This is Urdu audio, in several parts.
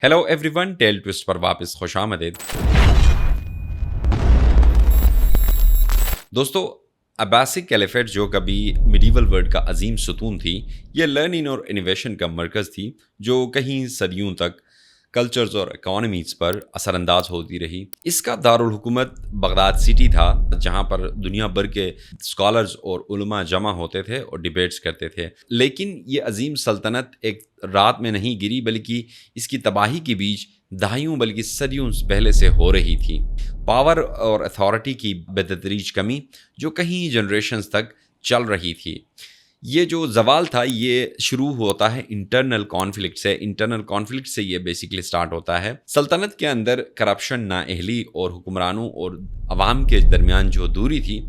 ہیلو ایوری ون، ٹیل ٹوسٹ پر واپس خوش آمدید۔ دوستو، عباسک کیلیفیٹ جو کبھی میڈیول ورلڈ کا عظیم ستون تھی، یہ لرننگ اور انویشن کا مرکز تھی جو کہیں صدیوں تک کلچرز اور اکانومیز پر اثر انداز ہوتی رہی۔ اس کا دارالحکومت بغداد سٹی تھا، جہاں پر دنیا بھر کے اسکالرز اور علماء جمع ہوتے تھے اور ڈیبیٹس کرتے تھے۔ لیکن یہ عظیم سلطنت ایک رات میں نہیں گری، بلکہ اس کی تباہی کے بیچ دہائیوں بلکہ صدیوں پہلے سے ہو رہی تھی۔ پاور اور اتھارٹی کی بتدریج کمی جو کہیں جنریشنز تک چل رہی تھی۔ یہ جو زوال تھا یہ شروع ہوتا ہے انٹرنل کانفلکٹ سے یہ بیسیکلی سٹارٹ ہوتا ہے۔ سلطنت کے اندر کرپشن، نااہلی اور حکمرانوں اور عوام کے درمیان جو دوری تھی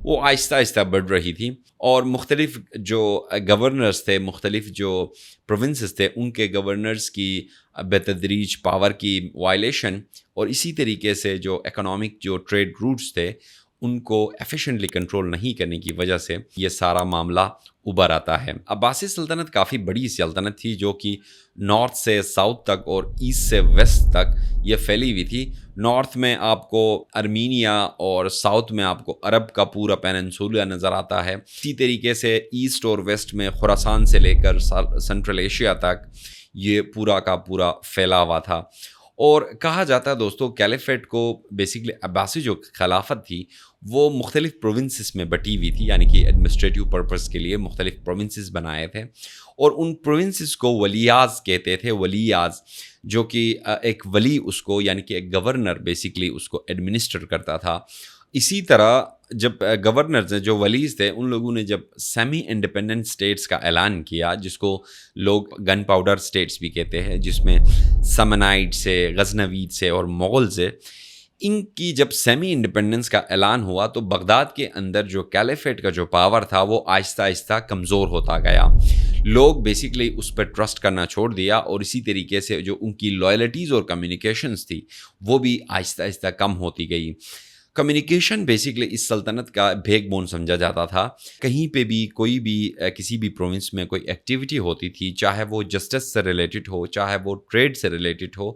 وہ آہستہ آہستہ بڑھ رہی تھی، اور مختلف جو گورنرز تھے، مختلف جو پروونسز تھے، ان کے گورنرز کی بتدریج پاور کی وائلیشن، اور اسی طریقے سے جو اکنامک جو ٹریڈ روٹس تھے ان کو ایفیشینٹلی کنٹرول نہیں کرنے کی وجہ سے یہ سارا معاملہ ابھر آتا ہے۔ عباسی سلطنت کافی بڑی سلطنت تھی جو کہ نارتھ سے ساؤتھ تک اور ایسٹ سے ویسٹ تک یہ پھیلی ہوئی تھی۔ نارتھ میں آپ کو ارمینیا اور ساؤتھ میں آپ کو عرب کا پورا پیننسولیا نظر آتا ہے۔ اسی طریقے سے ایسٹ اور ویسٹ میں خراسان سے لے کر سنٹرل ایشیا تک یہ پورا کا پورا پھیلا ہوا تھا۔ اور کہا جاتا ہے دوستو، کیلیفیٹ کو بیسیکلی عباسی جو خلافت تھی وہ مختلف پروونسز میں بٹی ہوئی تھی، یعنی کہ ایڈمنسٹریٹو پرپس کے لیے مختلف پروونسز بنائے تھے، اور ان پروونسز کو ولیاز کہتے تھے۔ ولیاز جو کہ ایک ولی اس کو، یعنی کہ ایک گورنر بیسیکلی اس کو ایڈمنسٹر کرتا تھا۔ اسی طرح جب گورنرز جو ولیز تھے، ان لوگوں نے جب سیمی انڈیپینڈنٹ سٹیٹس کا اعلان کیا، جس کو لوگ گن پاؤڈر سٹیٹس بھی کہتے ہیں، جس میں سمنائٹ سے، غزنوید سے اور مغل سے، ان کی جب سیمی انڈیپینڈنس کا اعلان ہوا تو بغداد کے اندر جو کیلیفیٹ کا جو پاور تھا وہ آہستہ آہستہ کمزور ہوتا گیا۔ لوگ بیسیکلی اس پہ ٹرسٹ کرنا چھوڑ دیا، اور اسی طریقے سے جو ان کی لائلٹیز اور کمیونیکیشنز تھی وہ بھی آہستہ آہستہ کم ہوتی گئی۔ کمیونیکیشن بیسیکلی اس سلطنت کا بیک بون سمجھا جاتا تھا۔ کہیں پہ بھی کوئی بھی کسی بھی پروونس میں کوئی ایکٹیویٹی ہوتی تھی، چاہے وہ جسٹس سے ریلیٹڈ ہو، چاہے وہ ٹریڈ سے ریلیٹڈ ہو،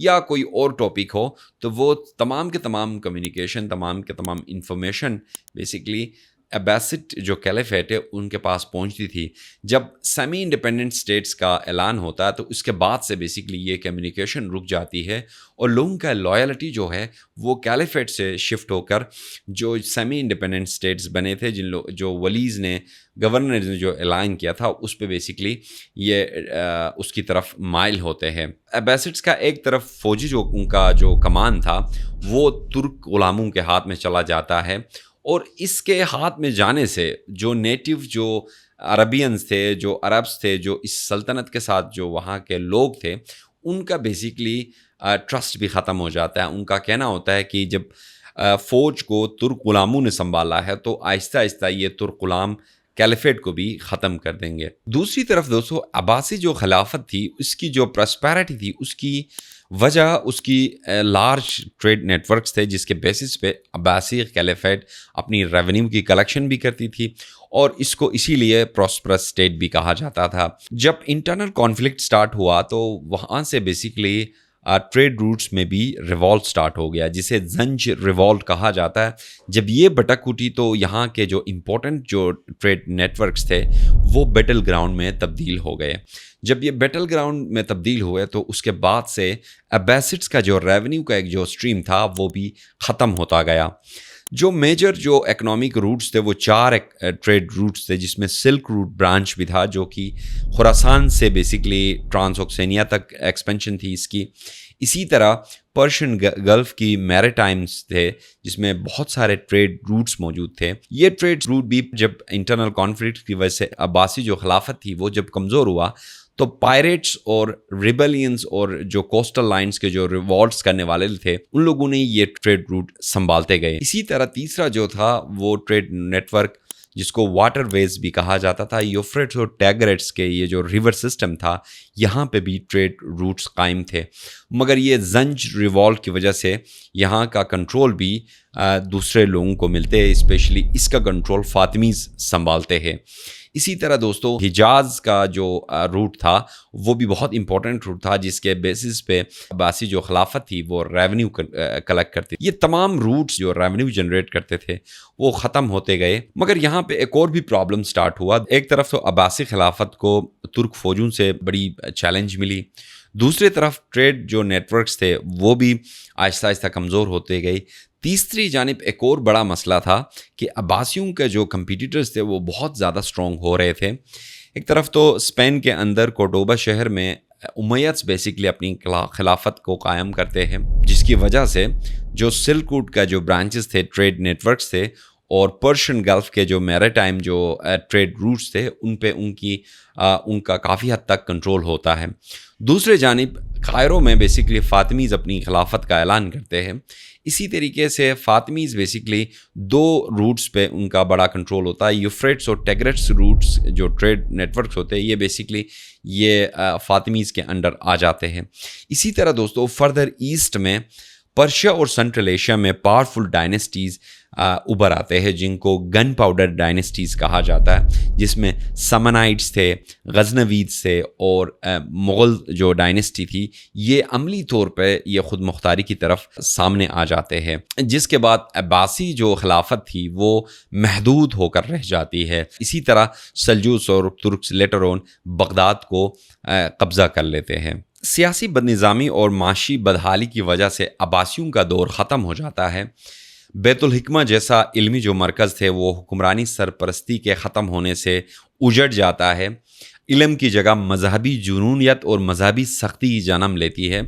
یا کوئی اور ٹاپک ہو، تو وہ تمام کے تمام کمیونیکیشن، تمام کے تمام انفارمیشن بیسیکلی عباسٹ جو کیلیفیٹ ہے ان کے پاس پہنچتی تھی۔ جب سیمی انڈیپینڈنٹ سٹیٹس کا اعلان ہوتا ہے تو اس کے بعد سے بیسیکلی یہ کمیونیکیشن رک جاتی ہے، اور لوگوں کا لائلٹی جو ہے وہ کیلیفیٹ سے شفٹ ہو کر جو سیمی انڈیپینڈنٹ سٹیٹس بنے تھے، جو ولیز نے، گورنرز نے جو اعلان کیا تھا، اس پہ بیسیکلی یہ اس کی طرف مائل ہوتے ہیں۔ عباسٹس کا ایک طرف فوجی جو ان کا جو کمان تھا وہ ترک غلاموں کے ہاتھ میں چلا جاتا ہے، اور اس کے ہاتھ میں جانے سے جو نیٹو جو عربینز تھے، جو عربز تھے، جو اس سلطنت کے ساتھ جو وہاں کے لوگ تھے، ان کا بیسیکلی ٹرسٹ بھی ختم ہو جاتا ہے۔ ان کا کہنا ہوتا ہے کہ جب فوج کو ترک غلاموں نے سنبھالا ہے تو آہستہ آہستہ یہ ترک غلام کیلیفیٹ کو بھی ختم کر دیں گے۔ دوسری طرف دوستو، عباسی جو خلافت تھی اس کی جو پراسپیرٹی تھی، اس کی وجہ اس کی لارج ٹریڈ نیٹ ورکس تھے، جس کے بیسس پہ عباسی خلافت اپنی ریونیو کی کلیکشن بھی کرتی تھی، اور اس کو اسی لیے پراسپرس اسٹیٹ بھی کہا جاتا تھا۔ جب انٹرنل کانفلکٹ سٹارٹ ہوا تو وہاں سے بیسیکلی ٹریڈ روٹس میں بھی ریوالٹ سٹارٹ ہو گیا، جسے زنج ریوالٹ کہا جاتا ہے۔ جب یہ بٹک اٹھی تو یہاں کے جو امپورٹنٹ جو ٹریڈ نیٹ ورکس تھے وہ بیٹل گراؤنڈ میں تبدیل ہو گئے۔ جب یہ بیٹل گراؤنڈ میں تبدیل ہوئے تو اس کے بعد سے عباسٹس کا جو ریونیو کا ایک جو سٹریم تھا وہ بھی ختم ہوتا گیا۔ جو میجر جو اکنامک روٹس تھے وہ 4 ٹریڈ روٹس تھے، جس میں سلک روٹ برانچ بھی تھا جو کہ خراسان سے بیسیکلی ٹرانس اوکسینیا تک ایکسپینشن تھی اس کی۔ اسی طرح پرشین گلف کی میریٹائمز تھے، جس میں بہت سارے ٹریڈ روٹس موجود تھے۔ یہ ٹریڈ روٹ بھی جب انٹرنل کانفلکٹ کی وجہ سے عباسی جو خلافت تھی وہ جب کمزور ہوا تو پائریٹس اور ریبیلینز اور جو کوسٹل لائنز کے جو ریوالٹس کرنے والے تھے ان لوگوں نے یہ ٹریڈ روٹ سنبھالتے گئے۔ اسی طرح تیسرا جو تھا وہ ٹریڈ نیٹ ورک، جس کو واٹر ویز بھی کہا جاتا تھا، یوفریٹس اور ٹیگریٹس کے یہ جو ریور سسٹم تھا، یہاں پہ بھی ٹریڈ روٹس قائم تھے، مگر یہ زنج ریوالٹ کی وجہ سے یہاں کا کنٹرول بھی دوسرے لوگوں کو ملتے ہیں، اسپیشلی اس کا کنٹرول فاطمیز سنبھالتے ہیں۔ اسی طرح دوستو حجاز کا جو روٹ تھا وہ بھی بہت امپورٹنٹ روٹ تھا، جس کے بیسس پہ عباسی جو خلافت تھی وہ ریونیو کلیکٹ کرتی. یہ تمام روٹس جو ریونیو جنریٹ کرتے تھے وہ ختم ہوتے گئے. مگر یہاں پہ ایک اور بھی پرابلم سٹارٹ ہوا. ایک طرف تو عباسی خلافت کو ترک فوجوں سے بڑی چیلنج ملی، دوسری طرف ٹریڈ جو نیٹ ورکس تھے وہ بھی آہستہ آہستہ کمزور ہوتے گئے. تیسری جانب ایک اور بڑا مسئلہ تھا کہ عباسیوں کے جو کمپیٹیٹرز تھے وہ بہت زیادہ سٹرونگ ہو رہے تھے. ایک طرف تو اسپین کے اندر کورڈوبا شہر میں امیدز بیسکلی اپنی خلافت کو قائم کرتے ہیں، جس کی وجہ سے جو سلک روٹ کا جو برانچز تھے، ٹریڈ نیٹ ورکس تھے، اور پرشین گلف کے جو میریٹائم جو ٹریڈ روٹس تھے ان پہ ان کا کافی حد تک کنٹرول ہوتا ہے. دوسرے جانب قائرو میں بیسکلی فاطمیز اپنی خلافت کا اعلان کرتے ہیں. اسی طریقے سے فاطمیز بیسکلی دو روٹس پہ ان کا بڑا کنٹرول ہوتا ہے. یوفریٹس اور ٹیگرٹس روٹس جو ٹریڈ نیٹ ورکس ہوتے ہیں یہ بیسکلی یہ فاطمیز کے انڈر آ جاتے ہیں. اسی طرح دوستو فردر ایسٹ میں پرشیا اور سنٹرل ایشیا میں پاورفل ڈائنیسٹیز ابھر آتے ہیں جن کو گن پاؤڈر ڈائنیسٹیز کہا جاتا ہے، جس میں سمنائٹس تھے، غزنویدس تھے، اور مغل جو ڈائنیسٹی تھی یہ عملی طور پہ یہ خود مختاری کی طرف سامنے آ جاتے ہیں. جس کے بعد عباسی جو خلافت تھی وہ محدود ہو کر رہ جاتی ہے. اسی طرح سلجوقس اور ترکس لیٹر آن بغداد کو قبضہ کر لیتے ہیں. سیاسی بدنظامی اور معاشی بدحالی کی وجہ سے عباسیوں کا دور ختم ہو جاتا ہے. بیت الحکمہ جیسا علمی جو مرکز تھے وہ حکمرانی سرپرستی کے ختم ہونے سے اجڑ جاتا ہے. علم کی جگہ مذہبی جنونیت اور مذہبی سختی جنم لیتی ہے،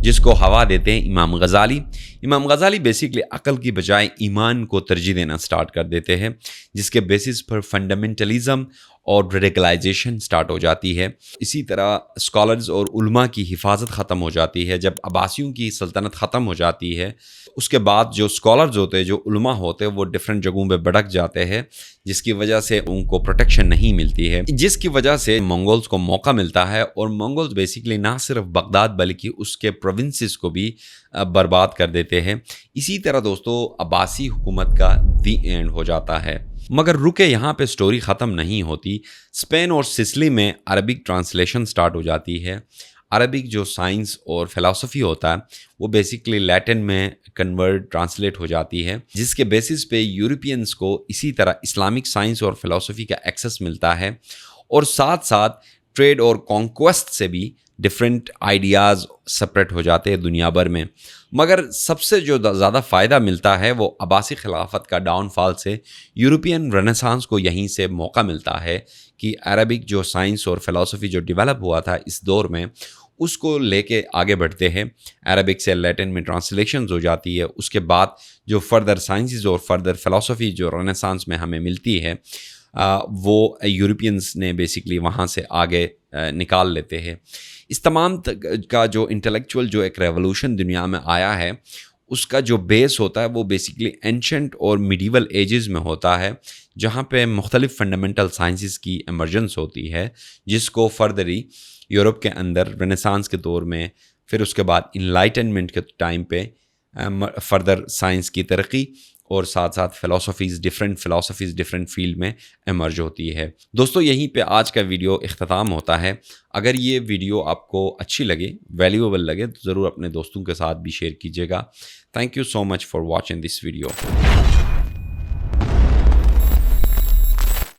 جس کو ہوا دیتے ہیں امام غزالی. امام غزالی بیسکلی عقل کی بجائے ایمان کو ترجیح دینا سٹارٹ کر دیتے ہیں، جس کے بیسس پر فنڈامنٹلزم اور ریڈیکلائزیشن سٹارٹ ہو جاتی ہے. اسی طرح اسکالرز اور علماء کی حفاظت ختم ہو جاتی ہے. جب عباسیوں کی سلطنت ختم ہو جاتی ہے اس کے بعد جو اسکالرز ہوتے ہیں، جو علماء ہوتے ہیں، وہ ڈفرینٹ جگہوں پہ بھٹک جاتے ہیں، جس کی وجہ سے ان کو پروٹیکشن نہیں ملتی ہے، جس کی وجہ سے منگولز کو موقع ملتا ہے. اور منگولز بیسکلی نہ صرف بغداد بلکہ اس کے پروونسز کو بھی برباد کر دیتے ہیں. اسی طرح دوستو عباسی حکومت کا دی اینڈ ہو جاتا ہے. مگر رکے یہاں پہ سٹوری ختم نہیں ہوتی. اسپین اور سسلی میں عربک ٹرانسلیشن سٹارٹ ہو جاتی ہے. عربک جو سائنس اور فلسفی ہوتا ہے وہ بیسکلی لیٹن میں ٹرانسلیٹ ہو جاتی ہے، جس کے بیسس پہ یورپینز کو اسی طرح اسلامک سائنس اور فلسفی کا ایکسس ملتا ہے. اور ساتھ ساتھ ٹریڈ اور کانکویسٹ سے بھی ڈفرینٹ آئیڈیاز سپریٹ ہو جاتے ہیں دنیا بھر میں. مگر سب سے جو زیادہ فائدہ ملتا ہے وہ عباسی خلافت کا ڈاؤن فال سے یورپین رنیسانس کو یہیں سے موقع ملتا ہے کہ عربک جو سائنس اور فلسفی جو ڈیولپ ہوا تھا اس دور میں اس کو لے کے آگے بڑھتے ہیں. عربک سے لیٹن میں ٹرانسلیشنز ہو جاتی ہے. اس کے بعد جو فردر سائنسز اور فردر فلسفی جو رنیسانس میں ہمیں ملتی ہے وہ یورپینز نے بیسکلی وہاں سے آگے نکال لیتے ہیں. اس تمام کا جو انٹلیکچوئل جو ایک ریولوشن دنیا میں آیا ہے اس کا جو بیس ہوتا ہے وہ بیسکلی اینشنٹ اور میڈیول ایجز میں ہوتا ہے، جہاں پہ مختلف فنڈامنٹل سائنسز کی ایمرجنس ہوتی ہے، جس کو فردری یورپ کے اندر رنیسانس کے دور میں، پھر اس کے بعد انلائٹنمنٹ کے ٹائم پہ فردر سائنس کی ترقی اور ساتھ ساتھ فلسفیز ڈفرینٹ فیلڈ میں ایمرج ہوتی ہے. دوستو یہیں پہ آج کا ویڈیو اختتام ہوتا ہے. اگر یہ ویڈیو آپ کو اچھی لگے، ویلیویبل لگے تو ضرور اپنے دوستوں کے ساتھ بھی شیئر کیجیے گا. Thank you so much for watching this video.